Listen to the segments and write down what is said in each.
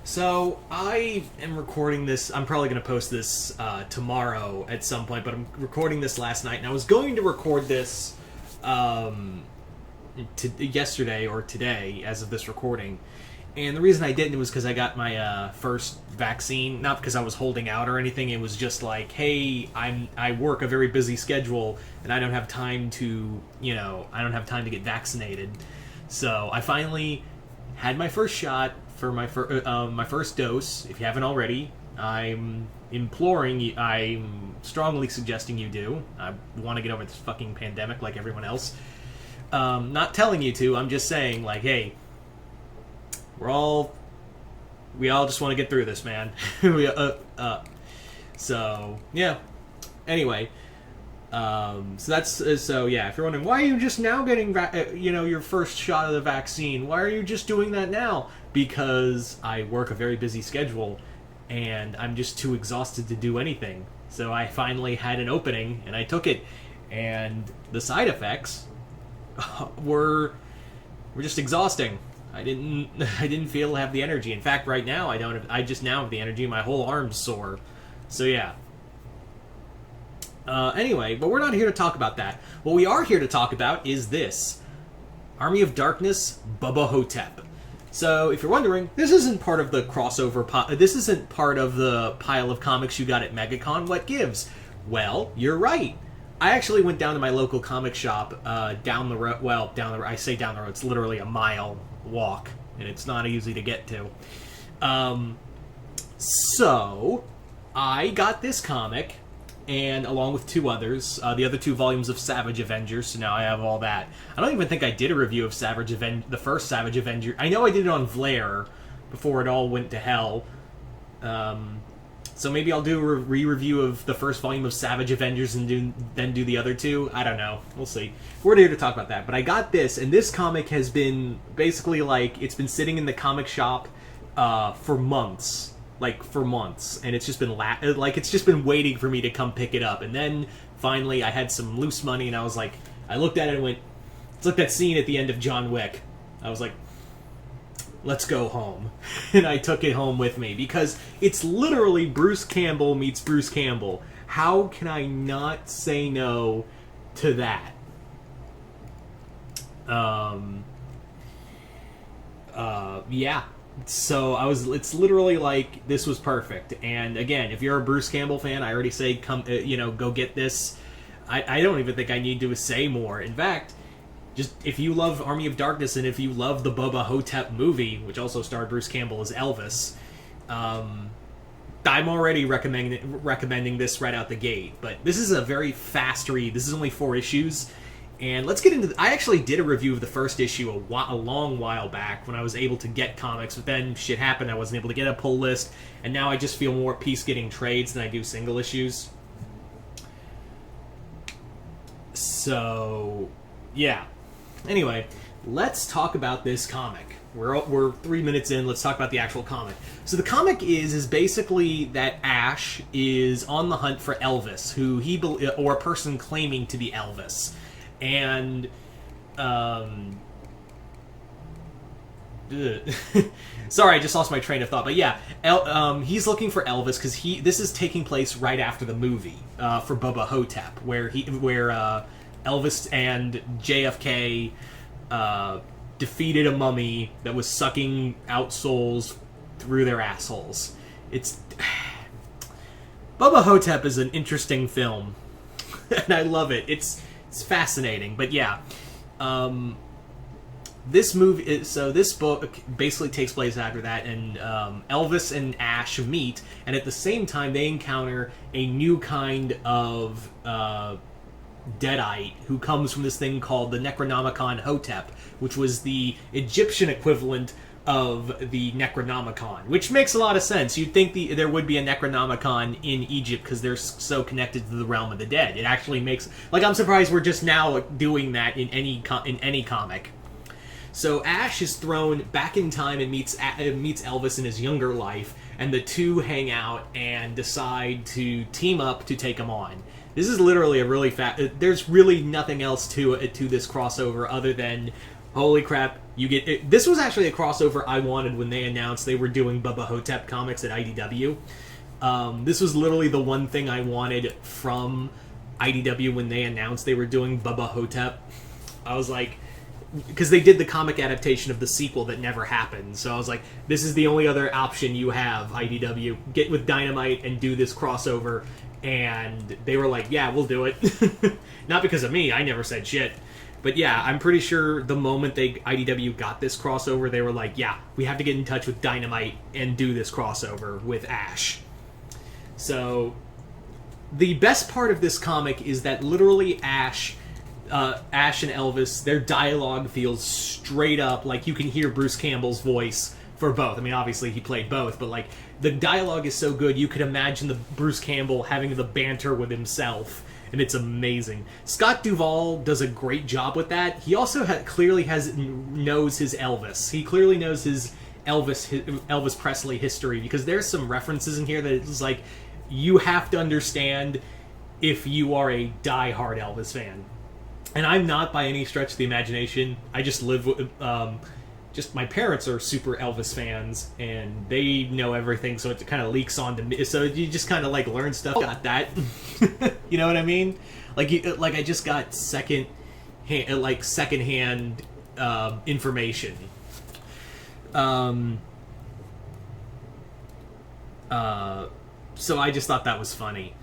So I am recording this. I'm probably going to post this tomorrow at some point, but I'm recording this last night, and I was going to record this yesterday or today, as of this recording. And the reason I didn't was because I got my first vaccine. Not because I was holding out or anything. It was just like, hey, I work a very busy schedule, and I don't have time to, I don't have time to get vaccinated. So I finally had my first shot for my first dose. If you haven't already, I'm imploring you. I'm strongly suggesting you do. I want to get over this fucking pandemic like everyone else. Not telling you to. I'm just saying, like, hey, we all just want to get through this, man. So yeah. Anyway, so yeah. If you're wondering why are you just now getting your first shot of the vaccine, why are you just doing that now? Because I work a very busy schedule, and I'm just too exhausted to do anything. So I finally had an opening, and I took it, and the side effects were just exhausting. I didn't feel to have the energy. In fact, right now I just now have the energy. My whole arm's sore. So yeah. Anyway, but we're not here to talk about that. What we are here to talk about is this: Army of Darkness, Bubba Ho-Tep. So, if you're wondering, this isn't part of the crossover. This isn't part of the pile of comics you got at MegaCon. What gives? Well, you're right. I actually went down to my local comic shop down the road. Well, down the road. I say down the road. It's literally a mile walk, and it's not easy to get to. So I got this comic, and along with two others, the other two volumes of Savage Avengers. So now I have all that. I don't even think I did a review of the first Savage Avenger. I know I did it on Vlaire before it all went to hell. So maybe I'll do a re-review of the first volume of Savage Avengers and then do the other two. I don't know. We'll see. We're here to talk about that. But I got this, and this comic has been basically it's been sitting in the comic shop for months. And it's just been it's just been waiting for me to come pick it up. And then finally I had some loose money, and I was like, I looked at it and went, it's like that scene at the end of John Wick. I was like, let's go home. And I took it home with me because it's literally Bruce Campbell meets Bruce Campbell. How can I not say no to that? Yeah. So it's literally like, this was perfect. And again, if you're a Bruce Campbell fan, I already say come, go get this. I don't even think I need to say more. In fact, just if you love Army of Darkness and if you love the Bubba Ho-Tep movie, which also starred Bruce Campbell as Elvis, I'm already recommending this right out the gate. But this is a very fast read. This is only 4 issues. And let's get into... I actually did a review of the first issue a long while back when I was able to get comics, but then shit happened. I wasn't able to get a pull list, and now I just feel more at peace getting trades than I do single issues. So, yeah. Anyway, let's talk about this comic. We're 3 minutes in. Let's talk about the actual comic. So the comic is basically that Ash is on the hunt for Elvis, or a person claiming to be Elvis. And, sorry, I just lost my train of thought. But yeah, he's looking for Elvis because this is taking place right after the movie for Bubba Ho-Tep, where Elvis and JFK defeated a mummy that was sucking out souls through their assholes. Bubba Ho-Tep is an interesting film, and I love it. It's fascinating, but yeah. This book basically takes place after that, and Elvis and Ash meet, and at the same time they encounter a new kind of Deadite who comes from this thing called the Necronomicon Ho-Tep, which was the Egyptian equivalent of the Necronomicon, which makes a lot of sense. You'd think there would be a Necronomicon in Egypt because they're so connected to the realm of the dead. It actually makes... I'm surprised we're just now doing that in any comic. So Ash is thrown back in time and meets Elvis in his younger life, and the two hang out and decide to team up to take him on. This is literally a really there's really nothing else to this crossover other than Holy crap! You get it. This was actually a crossover I wanted when they announced they were doing Bubba Ho-Tep comics at IDW. This was literally the one thing I wanted from IDW when they announced they were doing Bubba Ho-Tep. I was like, because they did the comic adaptation of the sequel that never happened. So I was like, this is the only other option you have, IDW. Get with Dynamite and do this crossover. And they were like, yeah, we'll do it. Not because of me, I never said shit. But yeah, I'm pretty sure the moment IDW got this crossover, they were like, yeah, we have to get in touch with Dynamite and do this crossover with Ash. So the best part of this comic is that literally Ash and Elvis, their dialogue feels straight up like you can hear Bruce Campbell's voice for both. I mean, obviously he played both, but like the dialogue is so good you could imagine the Bruce Campbell having the banter with himself, and it's amazing. Scott Duvall does a great job with that. He also clearly knows his Elvis. He clearly knows his Elvis Presley history, because there's some references in here that it's like you have to understand if you are a die-hard Elvis fan. And I'm not by any stretch of the imagination. I just live with, just my parents are super Elvis fans, and they know everything, so it kind of leaks onto me. So you just kind of like learn stuff. Got that? You know what I mean? Like I just got secondhand information. So I just thought that was funny.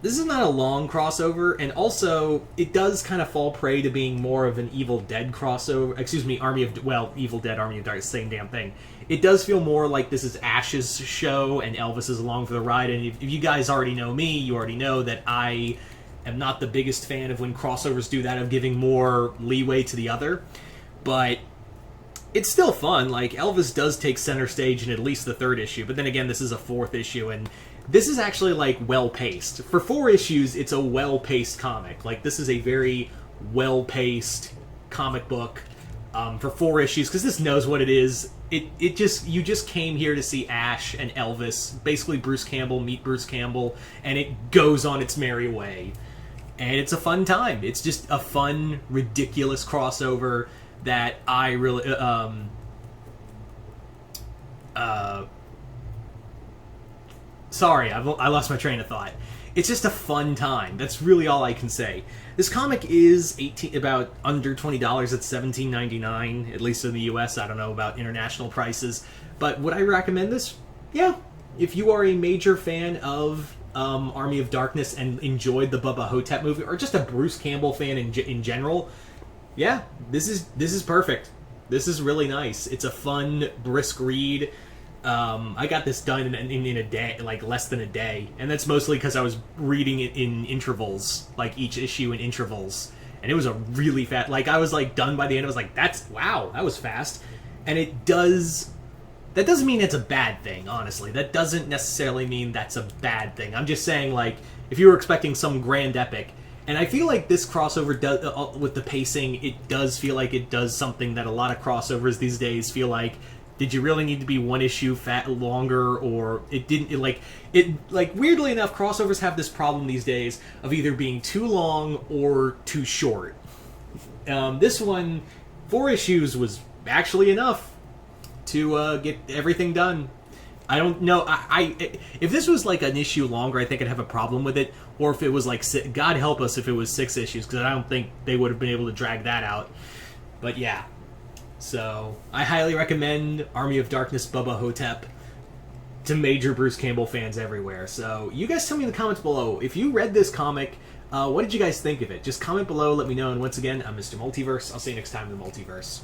This is not a long crossover, and also it does kind of fall prey to being more of an Evil Dead crossover. Excuse me, Evil Dead, Army of Darkness, same damn thing. It does feel more like this is Ash's show and Elvis is along for the ride. And if you guys already know me, you already know that I am not the biggest fan of when crossovers do that, of giving more leeway to the other. But it's still fun. Like, Elvis does take center stage in at least the third issue, but then again, this is a fourth issue, and this is actually, like, well-paced. For 4 issues, it's a well-paced comic. Like, this is a very well-paced comic book for 4 issues, because this knows what it is. You just came here to see Ash and Elvis, basically Bruce Campbell meet Bruce Campbell, and it goes on its merry way. And it's a fun time. It's just a fun, ridiculous crossover that I really... Sorry, I lost my train of thought. It's just a fun time. That's really all I can say. This comic is about under $20 at $17.99, at least in the US. I don't know about international prices. But would I recommend this? Yeah. If you are a major fan of Army of Darkness and enjoyed the Bubba Ho-Tep movie, or just a Bruce Campbell fan in general, yeah, this is perfect. This is really nice. It's a fun, brisk read. I got this done in a day, like less than a day, and that's mostly because I was reading it in intervals, like each issue in intervals, and it was a really fast. Like, I was like done by the end. I was like, wow, that was fast, and that doesn't mean it's a bad thing. Honestly, that doesn't necessarily mean that's a bad thing. I'm just saying, like, if you were expecting some grand epic, and I feel like this crossover does, with the pacing, it does feel like it does something that a lot of crossovers these days feel like. Did you really need to be one issue longer, or it didn't? Weirdly enough, crossovers have this problem these days of either being too long or too short. This one, 4 issues was actually enough to get everything done. I don't know. If this was like an issue longer, I think I'd have a problem with it. Or if it was like, God help us if it was 6 issues, because I don't think they would have been able to drag that out. But yeah. So, I highly recommend Army of Darkness Bubba Ho-Tep to major Bruce Campbell fans everywhere. So, you guys tell me in the comments below, if you read this comic, what did you guys think of it? Just comment below, let me know, and once again, I'm Mr. Multiverse. I'll see you next time in the Multiverse.